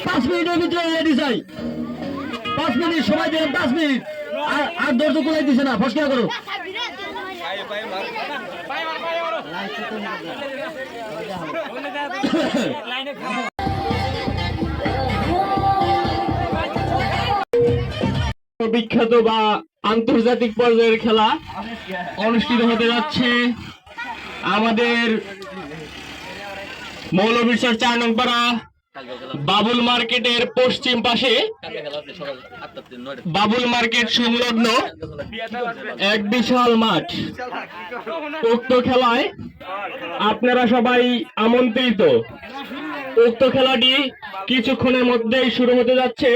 5 মিনিটের ভিতরে রেডি চাই। 5 মিনিট সময় দেন, 5 মিনিট। আর দর্শক কোলাই দিছে না, ফসকা করো। বিখ্যাত বা আন্তর্জাতিক পর্যায়ের খেলা অনুষ্ঠিত হতে যাচ্ছে আমাদের মৌলভীরচর 4 নং পাড়া বাবুল মার্কেটের পশ্চিম পাশে, বাবুল মার্কেট সংলগ্ন এক বিশাল মাঠ। উক্ত খেলায় আপনারা সবাই আমন্ত্রিত। উক্ত খেলাটি কিছুক্ষণের মধ্যেই শুরু হতে যাচ্ছে,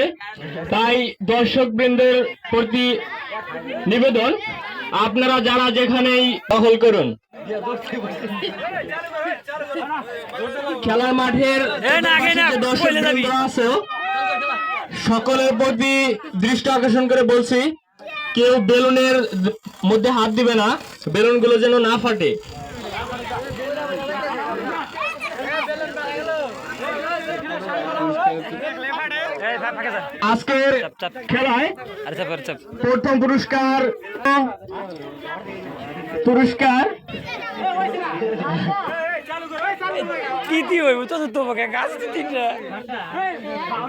তাই দর্শক বৃন্দের প্রতি নিবেদন, আপনারা যারা যেখানেই দখল করুন। খেলার মাঠের দর্শক বৃন্দ আছে সকলের প্রতি দৃষ্টি আকর্ষণ করে বলছি, কেউ বেলুনের মধ্যে হাত দিবে না, বেলুন গুলো যেন না ফাটে। আজকের খেলায় প্রথম পুরস্কার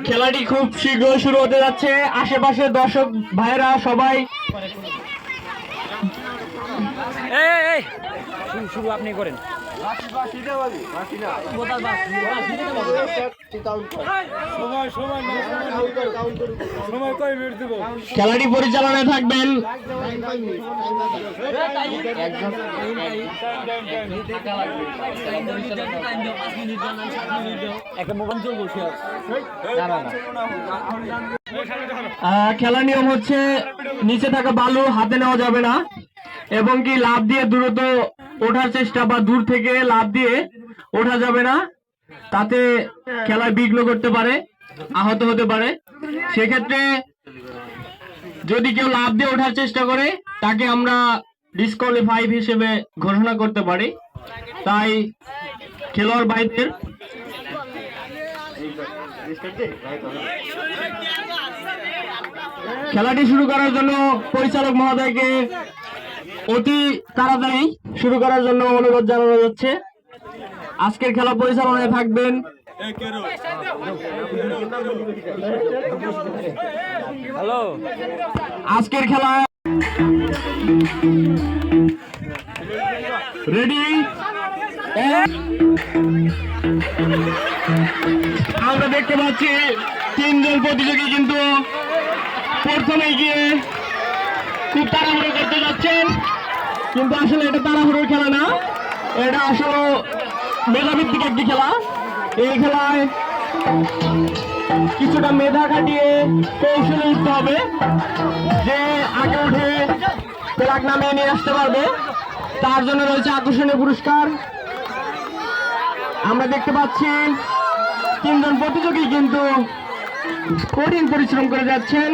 খেলাটি খুব শীঘ্র শুরু হতে যাচ্ছে। আশেপাশের দর্শক ভাইরা সবাই শুরু আপনি করেন। খেলাটি পরিচালনায় থাকবেন খেলার নিয়ম হচ্ছে নিচে থাকা বালু হাতে নেওয়া যাবে না, এবং কি লাফ দিয়ে দ্রুত ওঠার চেষ্টা বা দূর থেকে লাফ দিয়ে ওঠা যাবে না, তাতে খেলায় বিঘ্ন করতে পারে, আহত হতে পারে। সেক্ষেত্রে যদি কেউ লাফ দিয়ে ওঠার চেষ্টা করে তাকে আমরা ডিসকোয়ালিফাই হিসেবে ঘোষণা করতে পারি। তাই খেলোয়াড় ভাইদের খেলাটি শুরু করার জন্য পরিচালক মহোদয়কে অতি তাড়াতাড়ি শুরু করার জন্য অনুরোধ জানানো যাচ্ছে। আজকের খেলা পরিচালনায় থাকবেন আজকের খেলা রেডি। আমরা দেখতে পাচ্ছি 3 জন প্রতিযোগী কিন্তু প্রথমে গিয়ে খুব তাড়াহুড়ো করতে যাচ্ছেন, কিন্তু আসলে এটা তাড়াহুড়োর খেলা না, এটা আসলে মেধাভিত্তিক একটি খেলা। এই খেলায় কিছুটা মেধা খাটিয়ে কৌশলে উঠতে হবে, যে আগে উঠে ফ্ল্যাগ নামিয়ে নিয়ে আসতে পারবে তার জন্য রয়েছে আকর্ষণীয় পুরস্কার। আমরা দেখতে পাচ্ছি 3 জন প্রতিযোগী কিন্তু কঠিন পরিশ্রম করে যাচ্ছেন।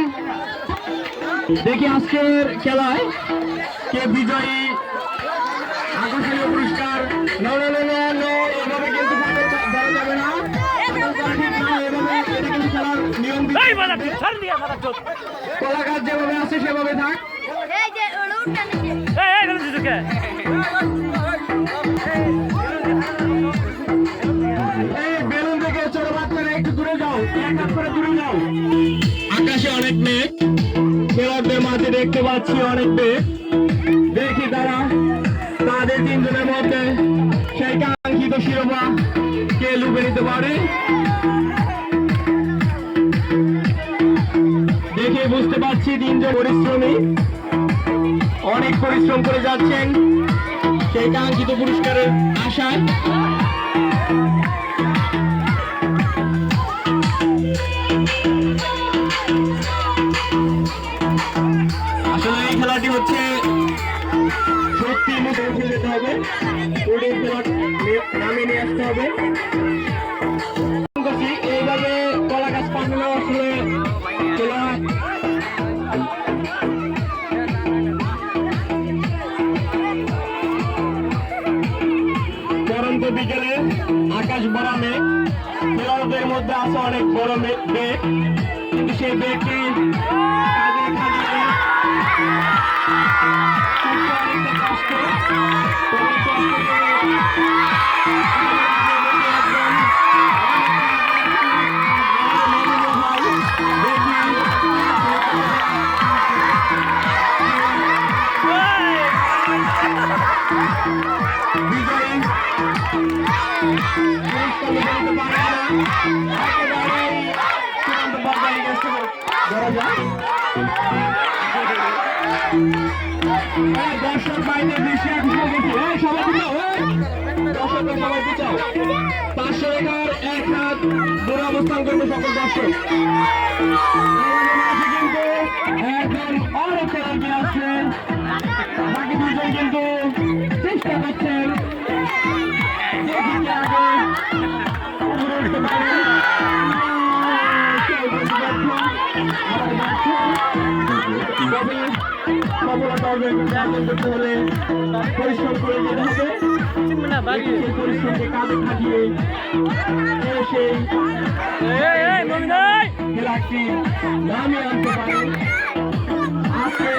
দেখি আজকের খেলায় কে বিজয়ী। আকর্ষণীয় পুরস্কার এভাবে কিন্তু ধরা যাবে না, খেলার নিয়ম কলাকার যেভাবে আছে সেভাবে থাক। বেলুন থেকে ছোট বাচ্চারা একটু দূরে যাও, এক হাত করে দূরে যাও। আকাশে অনেক মেঘ, খেলোয়াড়দের মাঝে দেখতে পাচ্ছি অনেক মেঘ। দেখি তারা তাদের 3 জনের মধ্যে সেই কাঙ্ক্ষিত শিরোপা কে লুপে নিতে পারে। দেখে বুঝতে পারছি 3 জন পরিশ্রমী, অনেক পরিশ্রম করে যাচ্ছেন সেই কাঙ্ক্ষিত পুরস্কারের আশায়। আসলে এই খেলাটি হচ্ছে সত্যি মুখে উঠে যেতে হবে, নামে নিয়ে আসতে হবে। এইভাবে কলা গাছ পাঠানো আসলে খেলা পরন্ত বিকেল অনেক বড় ব্রেক, কিন্তু সেই ব্রেকটি কাজে খাটিয়ে অনেকটা কষ্ট দর্শক বাইরে বেশি সবাই পিছাও 500 টাকার এক হাত দূরে অবস্থান করবে সকল দর্শক। কিন্তু এখন অনেক খেলাটি আছে, বাকি দুজন কিন্তু চেষ্টা করছেন সফলতা অর্জন করতে হলে পরিশ্রম করে যেতে হবে। পরিশ্রমকে কাজে খাটিয়ে সেই খেলাটি নামিয়ে আনতে পারে। আজকে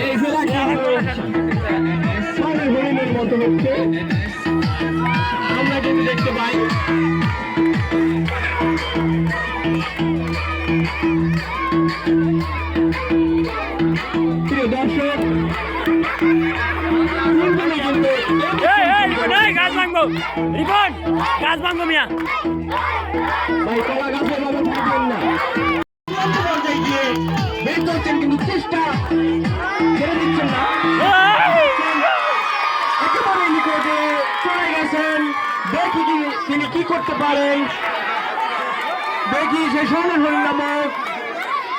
এই খেলাটি ছয় হরিণের মতো হচ্ছে আমরা কিন্তু দেখতে পাই। প্রিয় দর্শক, গাছ ভাঙবো রিপন, গাছ ভাঙবো মিয়া ভাই কলা গাছের ভাবে থাকবেন না, বের করছেন কিন্তু চেষ্টা ছেড়ে দিচ্ছেন না, একেবারে নিকটে চলে গেছেন। দেখি তিনি কি করতে পারেন, দেখি সে স্বর্ণের হরিণ নামক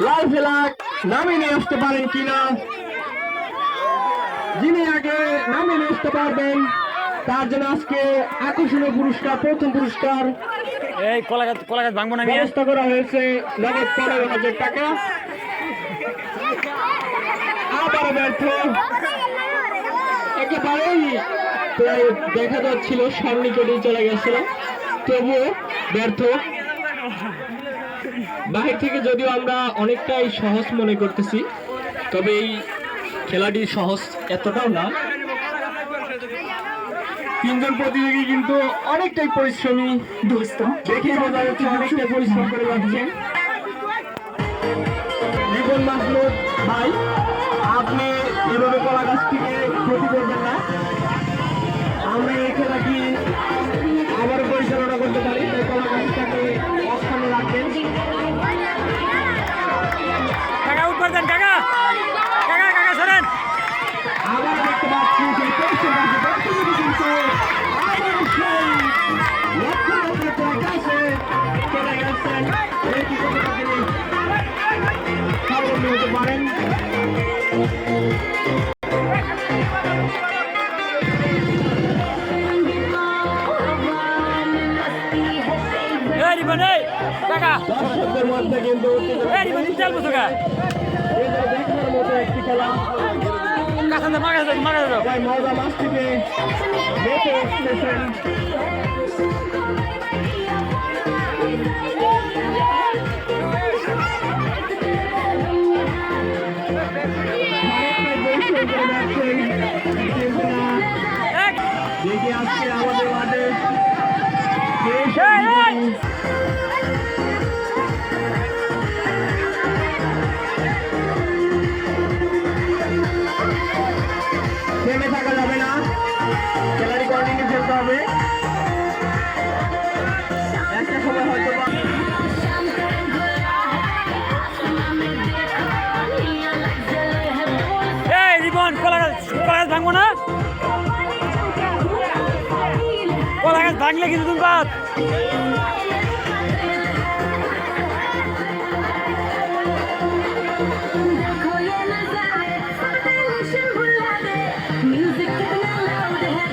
লাল ফেলাক নামিয়ে নিয়ে আসতে পারেন কিনা। যিনি আগে নামিয়ে নিয়ে আসতে পারবেন তার জন্য আজকে আকর্ষণীয় পুরস্কার, প্রথম পুরস্কার এই কলা গাছ ভাঙবো না ব্যবস্থা করা হয়েছে নগদ 15,000 টাকা। আবার ব্যর্থ, একেবারেই প্রায় দেখা যাচ্ছিল সন্নিকটে চলে গেছিল, তবুও ব্যর্থ। বাহির থেকে যদিও আমরা অনেকটাই সহজ মনে করতেছি, তবে এই খেলাটি সহজ এতটাও না। তিনজন প্রতিযোগী কিন্তু অনেকটাই পরিশ্রমী, দেখে বোঝা যাচ্ছে অনেকটাই পরিশ্রম করে যাচ্ছে। রিপন মাহমুদ ভাই, আপনি এভাবে কলা গাছটিকে ক্ষতি করবেন না, আমরা এই খেলাটি আবার পরিচালনা করতে পারি, তাই কলা গাছটাকে অস্থানে রাখবেন। কাকা উপর দেন, কাকা কাকা কাকা সরেন। আবার দেখতে পাচ্ছি যে হতে পারেন। দর্শকদের মধ্যে কিন্তু দেখার মতো একটি খেলা, মজা মাস্তিতে বেঁচে উঠতেছেন। দেখে আসছে আমাদের মাঠে থেমে থাকা যাবে না, খেলাটি কন্টিনিউ খেলতে হবে। একটা সময় হয়তো রিপন কলা গাছ ভাঙবো না, কলা গাছ ভাঙলে কিন্তু তুমি বাদ।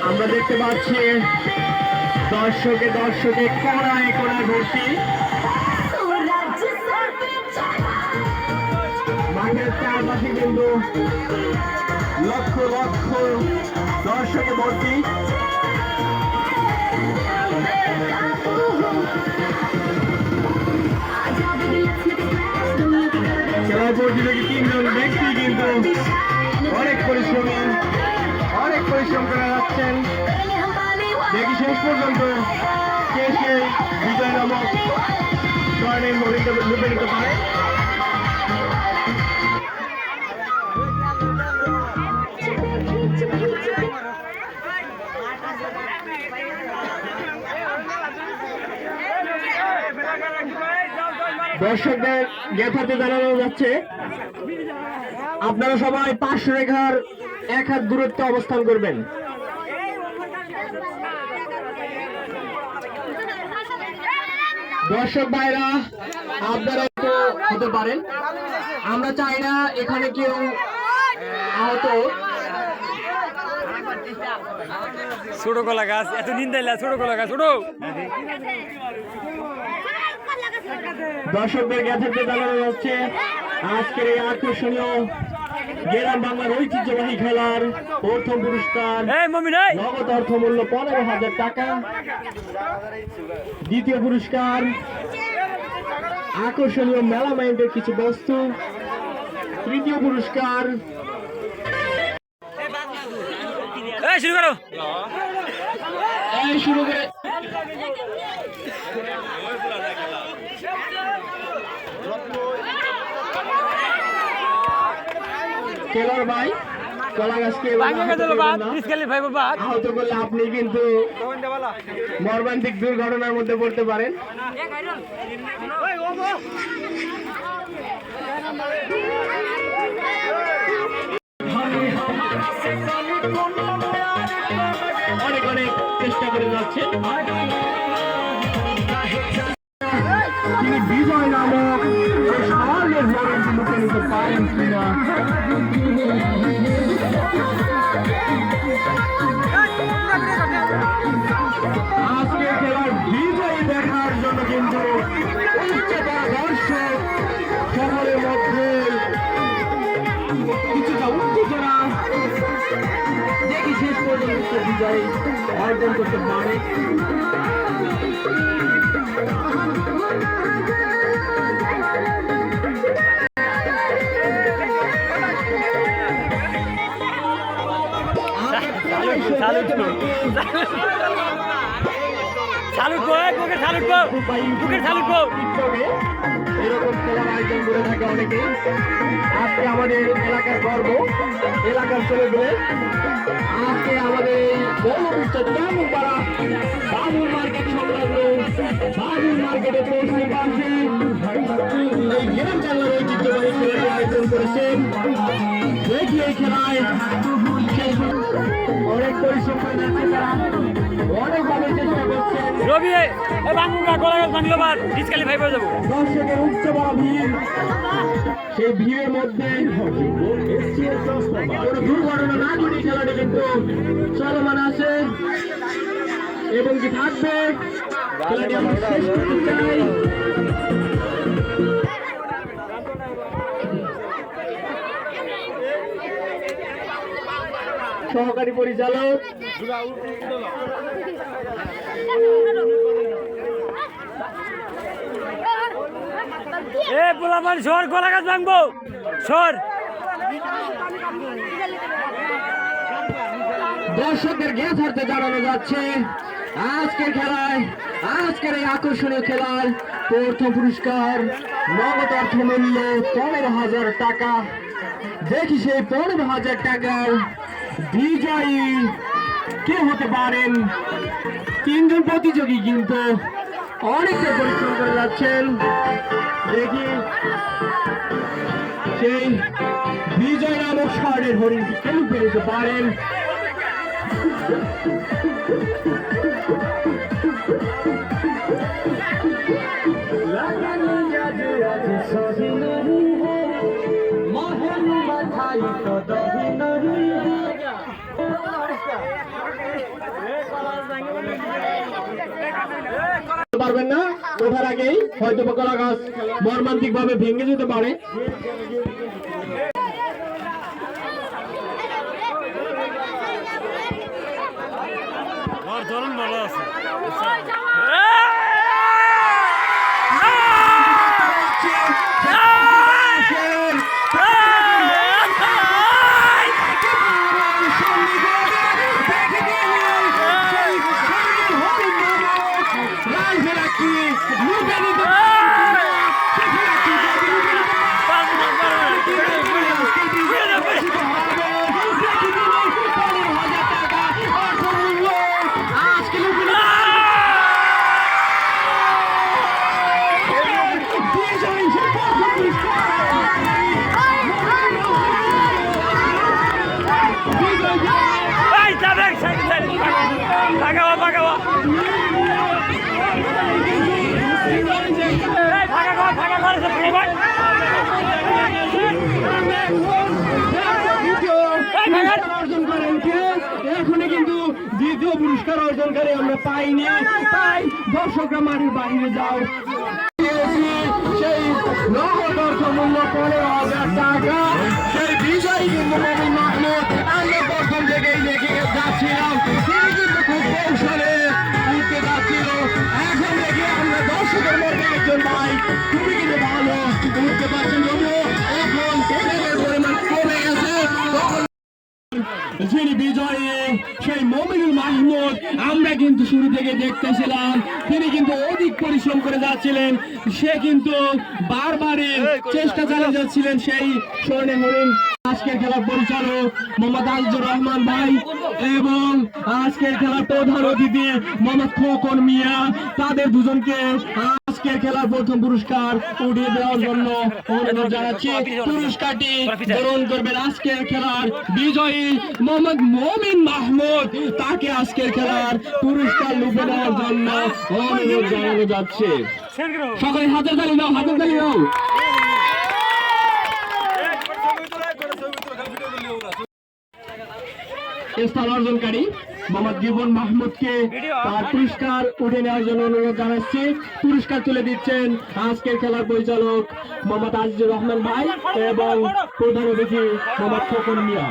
আমরা দেখতে পাচ্ছি দর্শকে কোনায় কোনায় ভর্তি, মাঠের চারপাশে কিন্তু লক্ষ লক্ষ দর্শকে ভর্তি। কিন্তু অনেক পরিশ্রম করে যাচ্ছেন। দেখি শেষ পর্যন্ত কে বিজয় নামক স্বর্ণের হরিণটা লুপে নিতে পারে। দর্শকদের জ্ঞাতার্থে জানানো যাচ্ছে আপনারা সবাই 500 রেখার 1 হাত দূরত্বে অবস্থান করবেন। দর্শক ভাইরা আপনারা একটু হতে পারেন, আমরা চাই না এখানে কেউ আহত। ছোট কলা গাছ এত নিন্দাইলা, ছোট কলা গাছ ছোট। দর্শকদের জ্ঞাতার্থে জানানো যাচ্ছে আজকের এই আকর্ষণীয় গ্রাম বাংলার ঐতিহ্যবাহী খেলার প্রথম পুরস্কার নগদ অর্থ মূল্য 15,000 টাকা, দ্বিতীয় পুরস্কার আকর্ষণীয় মেলামাইন্ডের কিছু বস্তু, তৃতীয় পুরস্কার শুরু করে খেলার ভাই কলা গাছকে আহত করলে আপনি কিন্তু মর্মান্তিক দুর্ঘটনার মধ্যে পড়তে পারেন। অনেক চেষ্টা করে যাচ্ছেন, তিনি বিজয় নামক স্বর্ণের হরিণটি লুকে নিতে পারেন কিনা। আজকে খেলার বিজয়ী দেখার জন্য কিন্তু দর্শক শহরের মধ্যে কিছুটা উত্তেজনা। দেখি শেষ পর্যন্ত বিজয় অর্জন করতে পারে। এরকম খেলার আয়োজন করে থাকে অনেকে। আজকে আমাদের এলাকার গর্ব, এলাকার ছেলেগুলো আজকে আমাদের বাবুর মার্কেট সংলগ্ন বাবুর মার্কেটে পৌঁছতে পারছে। এই গ্রাম বাংলার ঐতিহ্যবাহী খেলাটি আয়োজন করেছেন। দেখি এই খেলায় অনেক পরিশ্রম করে যাচ্ছে তারা, অনেকভাবে চেষ্টা করছেন। দর্শকের উচ্চ বড় ভিড়, সেই ভিড়ের মধ্যে কোনো দুর্ঘটনা না ঘটে খেলাটি কিন্তু চলমান আছে এবং কি থাকবে। খেলাটি আমরা শেষ করতে চাই। সহকারী পরিচালক সর কলা গাছ ভাঙবো সর। দর্শকদের জ্ঞাতার্থে জানানো যাচ্ছে আজকের খেলায়, আজকের এই আকর্ষণীয় খেলার প্রথম পুরস্কার নগদ অর্থ মূল্য 15,000 টাকা। দেখি সেই 15,000 টাকার বিজয়ী কে হতে পারেন। 3 জন প্রতিযোগী কিন্তু অনেকটা পরিশ্রম করে যাচ্ছেন। দেখি সেই বিজয় নামক স্বর্ণের হরিণটি কেউ পেতে পারেন। পারবেন না, ওঠার আগেই হয়তো কলা গাছ মর্মান্তিক ভাবে ভেঙে যেতে পারে। ভালো আছে। ভাই অর্জন করেন কে? এখনই কিন্তু দ্বিতীয় পুরস্কার অর্জনকারী আমরা পাইনি, তাই দর্শকরা মাঠের বাইরে যাও। সেই নগদ অর্থমূল্য 15,000 টাকা, সেই বিজয়ী কিন্তু মমিন মাহমুদ। আমরা প্রথম থেকেই দেখে যাচ্ছিলাম তিনি কিন্তু খুব কৌশলে উঠতে যাচ্ছিল। এখন দেখে আমরা দর্শকের মধ্যে একজন ভাই খুবই কিন্তু ভালো উঠতে পারছেন, যদিও এখন তেলের পরিমাণ কমে গেছে। তখন যিনি বিজয়ী সেই মমিনুল মাহমুদ, আমরা কিন্তু শুরু থেকে দেখতেছিলাম তিনি কিন্তু অধিক পরিশ্রম করে যাচ্ছিলেন। সে কিন্তু বারবারই চেষ্টা চালিয়ে যাচ্ছিলেন সেই স্বর্ণে হরিণ। আজকের খেলার পরিচালক মোহাম্মদ আজিজুর রহমান ভাই এবং আজকের খেলার প্রধান অতিথি মোহাম্মদ খোকন মিয়া, তাদের দুজনকে আজকের খেলার প্রথম পুরস্কার উঠিয়ে দেওয়ার জন্য অনুরোধ জানাচ্ছি। পুরস্কারটি গ্রহণ করবেন আজকের খেলার বিজয়ী মোহাম্মদ মমিন মাহমুদ। তাকে আজকের খেলার পুরস্কার লুফে দেওয়ার জন্য অনুরোধ জানানো যাচ্ছে। সকলে হাতের তালি দাও, হাতের তালি দাও। স্থান অর্জনকারী মোহাম্মদ জীবন মাহমুদকে তার পুরস্কার উঠে নেওয়ার জন্য অনুরোধ জানাচ্ছি। পুরস্কার তুলে দিচ্ছেন আজকের খেলার পরিচালক মোহাম্মদ আজিজুর রহমান ভাই এবং প্রধান অতিথি মোহাম্মদ খোকন মিয়া।